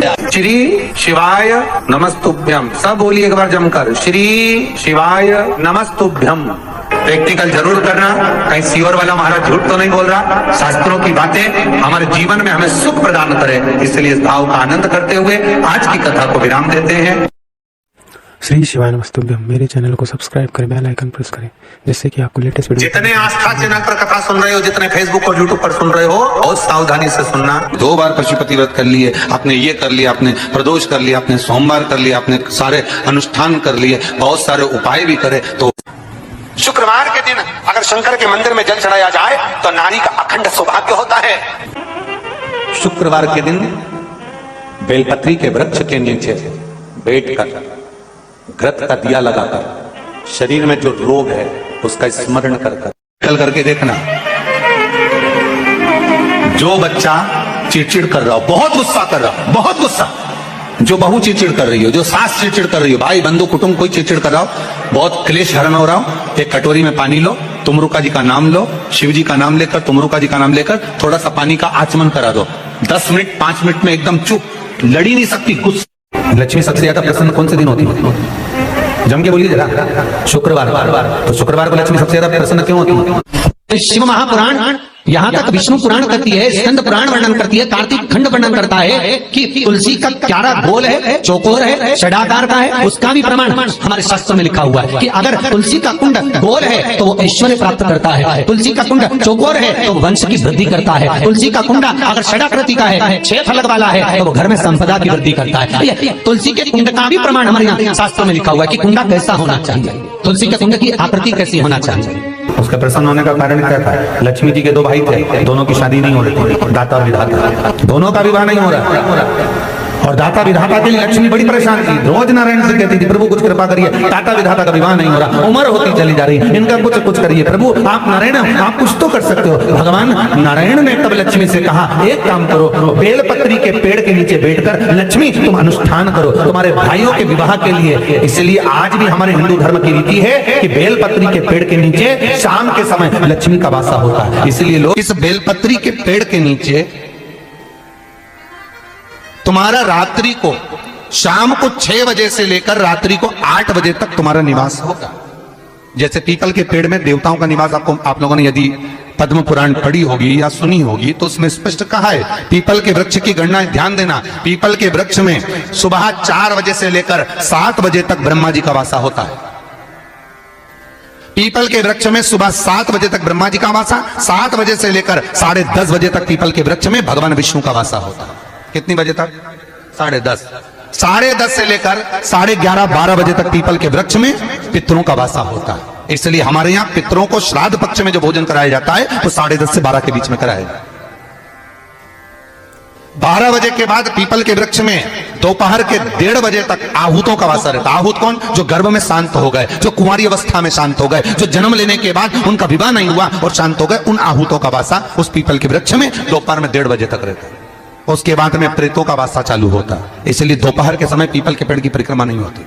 श्री शिवाय नमस्तुभ्यम। सब बोलिए एक बार जमकर, श्री शिवाय नमस्तुभ्यम। प्रैक्टिकल जरूर करना, कहीं सीवर वाला महाराज झूठ तो नहीं बोल रहा। शास्त्रों की बातें हमारे जीवन में हमें सुख प्रदान करें, इसलिए इस भाव का आनंद करते हुए आज की कथा को विराम देते हैं। श्री शिवाय नमस्तुभ्यम। मेरे चैनल को सब्सक्राइब करें, बेल आइकन प्रेस करें, जिससे कि आपको लेटेस्ट वीडियो। जितने आस्था चैनल पर कथा सुन रहे हो, जितने फेसबुक और यूट्यूब पर सुन रहे हो, बहुत सावधानी से सुनना। 2 बार पशुपति व्रत कर लिए आपने, ये कर लिया आपने, प्रदोष कर लिया आपने, सोमवार कर लिया आपने, सारे अनुष्ठान कर लिए, बहुत सारे उपाय भी करे। तो शुक्रवार के दिन अगर शंकर के मंदिर में जल चढ़ाया जाए तो नारी का अखंड सौभाग्य होता है। शुक्रवार के दिन बेलपत्री के वृक्ष के नीचे बैठकर घृत का दिया लगाकर शरीर में जो रोग है उसका स्मरण कर कल करके देखना। जो बच्चा चिड़चिड़ कर रहा हो, बहुत गुस्सा कर रहा हो, बहुत गुस्सा, जो बहू चिड़चिड़ कर रही हो, जो सास चिड़चिड़ कर रही हो, भाई बंधु कुटुंब कोई चिड़चिड़ कर रहा हो, बहुत क्लेश हरण हो रहा हो, एक कटोरी में पानी लो, तुमरुका जी का नाम लो, शिव जी का नाम लेकर, तुमरुका जी का नाम लेकर थोड़ा सा पानी का आचमन करा दो। 10 मिनट 5 मिनट में एकदम चुप, लड़ी नहीं सकती, गुस्सा। लक्ष्मी सबसे ज्यादा प्रसन्न कौन से दिन होती है? जम के बोलिए जरा। शुक्रवार। तो शुक्रवार को लक्ष्मी सबसे ज्यादा प्रसन्न क्यों होती है? शिव महापुराण, यहाँ तक विष्णु पुराण करती है, स्कंद पुराण वर्णन करती है, कार्तिक खंड वर्णन करता है कि तुलसी का क्यारा गोल है, चौकोर है, षडाकार का है। उसका भी प्रमाण हमारे शास्त्र में लिखा हुआ है कि अगर तुलसी का कुंड गोल है तो वो ऐश्वर्य प्राप्त करता है, तुलसी का कुंड चौकोर है तो वंश की वृद्धि करता है, तुलसी का कुंड अगर षडाकृति का है, 6 फलक वाला है तो वो घर में संपदा की वृद्धि करता है। तुलसी के कुंड का भी प्रमाण हमारे यहाँ शास्त्र में लिखा हुआ है कि कुंडा कैसा होना चाहिए, तुलसी के कुंड की आकृति कैसी होना चाहिए। उसका प्रसन्न होने का कारण क्या था? लक्ष्मी जी के 2 भाई थे, दोनों की शादी नहीं हो रही थी, दाता और विधाता, दोनों का विवाह नहीं हो रहा। और दाता विधाता के लिए लक्ष्मी बड़ी परेशान थी, रोज नारायण से कहती थी, प्रभु कुछ कृपा करिए, दाता विधाता का विवाह नहीं हो रहा, उम्र होती चली जा रही, इनका कुछ करिए प्रभु, आप नारायण आप कुछ तो कर सकते हो। भगवान नारायण ने तब लक्ष्मी से कहा, एक काम करो, बेलपत्री के पेड़ के नीचे बैठकर लक्ष्मी तुम अनुष्ठान करो तुम्हारे भाइयों के विवाह के लिए। इसलिए आज भी हमारे हिंदू धर्म की रीति है कि बेलपत्री के पेड़ के नीचे शाम के समय लक्ष्मी का वासा होता है। इसलिए लोग इस बेलपत्री के पेड़ के नीचे तुम्हारा रात्रि को शाम को 6 बजे से लेकर रात्रि को 8 बजे तक तुम्हारा निवास होगा। जैसे पीपल के पेड़ में देवताओं का निवास, आप लोगों ने यदि पद्म पुराण पढ़ी होगी या सुनी होगी तो उसमें स्पष्ट कहा है, पीपल के वृक्ष की गणना, ध्यान देना, पीपल के वृक्ष में सुबह 4 बजे से लेकर 7 बजे तक ब्रह्मा जी का वासा होता है। पीपल के वृक्ष में सुबह 7 बजे तक ब्रह्मा जी का वासा, 7 बजे से लेकर 10:30 बजे तक पीपल के वृक्ष में भगवान विष्णु का वासा होता है। कितनी बजे तक? 10:30। 10:30 से लेकर 11:30 12 बजे तक पीपल के वृक्ष में पितरों का वासा होता है। इसलिए हमारे यहाँ पितरों को श्राद्ध पक्ष में जो भोजन कराया जाता है वो 10:30 से 12 के बीच में कराया जाता है। 12 बजे के बाद पीपल के वृक्ष में दोपहर के 1:30 बजे तक आहूतों का वासा रहता है। आहूत कौन? जो गर्भ में शांत हो गए, जो कुंवारी अवस्था में शांत हो गए, जो जन्म लेने के बाद उनका विवाह नहीं हुआ और शांत हो गए, उन आहूतों का वासा उस पीपल के वृक्ष में दोपहर में 1:30 बजे तक रहता है। उसके बाद में प्रेतों का वासा चालू होता है। इसलिए दोपहर के समय पीपल के पेड़ की परिक्रमा नहीं होती।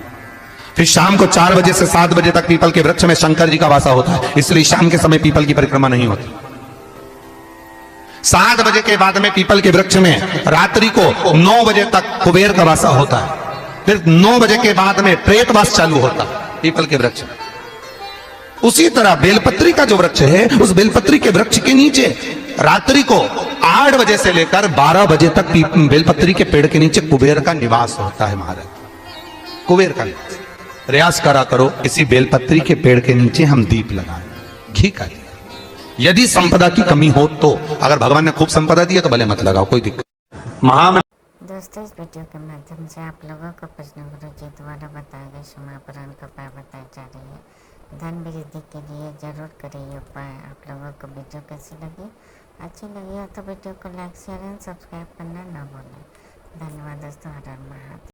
फिर शाम को 4 बजे से 7 बजे तक पीपल के वृक्ष में शंकर जी का वासा होता है, इसलिए शाम के समय पीपल की परिक्रमा नहीं होती। 7 बजे के बाद में पीपल के वृक्ष में रात्रि को 9 बजे तक कुबेर का वासा होता है। फिर 9 बजे के बाद में प्रेतवास चालू होता है पीपल के वृक्ष में। उसी तरह बेलपत्री का जो वृक्ष है, उस बेलपत्री के वृक्ष के नीचे रात्रि को 8 बजे से लेकर 12 बजे तक बेलपत्री के पेड़ के नीचे कुबेर का निवास होता है। महाराज, कुबेर का निवास। प्रयास करा करो किसी बेलपत्री के पेड़ के नीचे हम दीप लगाएं, घी का दिया। यदि संपदा की कमी हो तो, अगर भगवान ने खूब संपदा दी है तो भले मत लगाओ, कोई दिक्कत। दोस्तों, इस वीडियो के माध्यम से आप लोगों को कृष्ण गुरु जी द्वारा बताए गए शिव महापुराण का उपाय बताई जा रही है। धन वृद्धि के लिए जरूर करें ये उपाय। आप लोगों को वीडियो कैसी लगी? अच्छी लगी हो तो वीडियो को लाइक, शेयर एंड सब्सक्राइब करना ना भूलें। धन्यवाद दोस्तों। हर हर महादेव।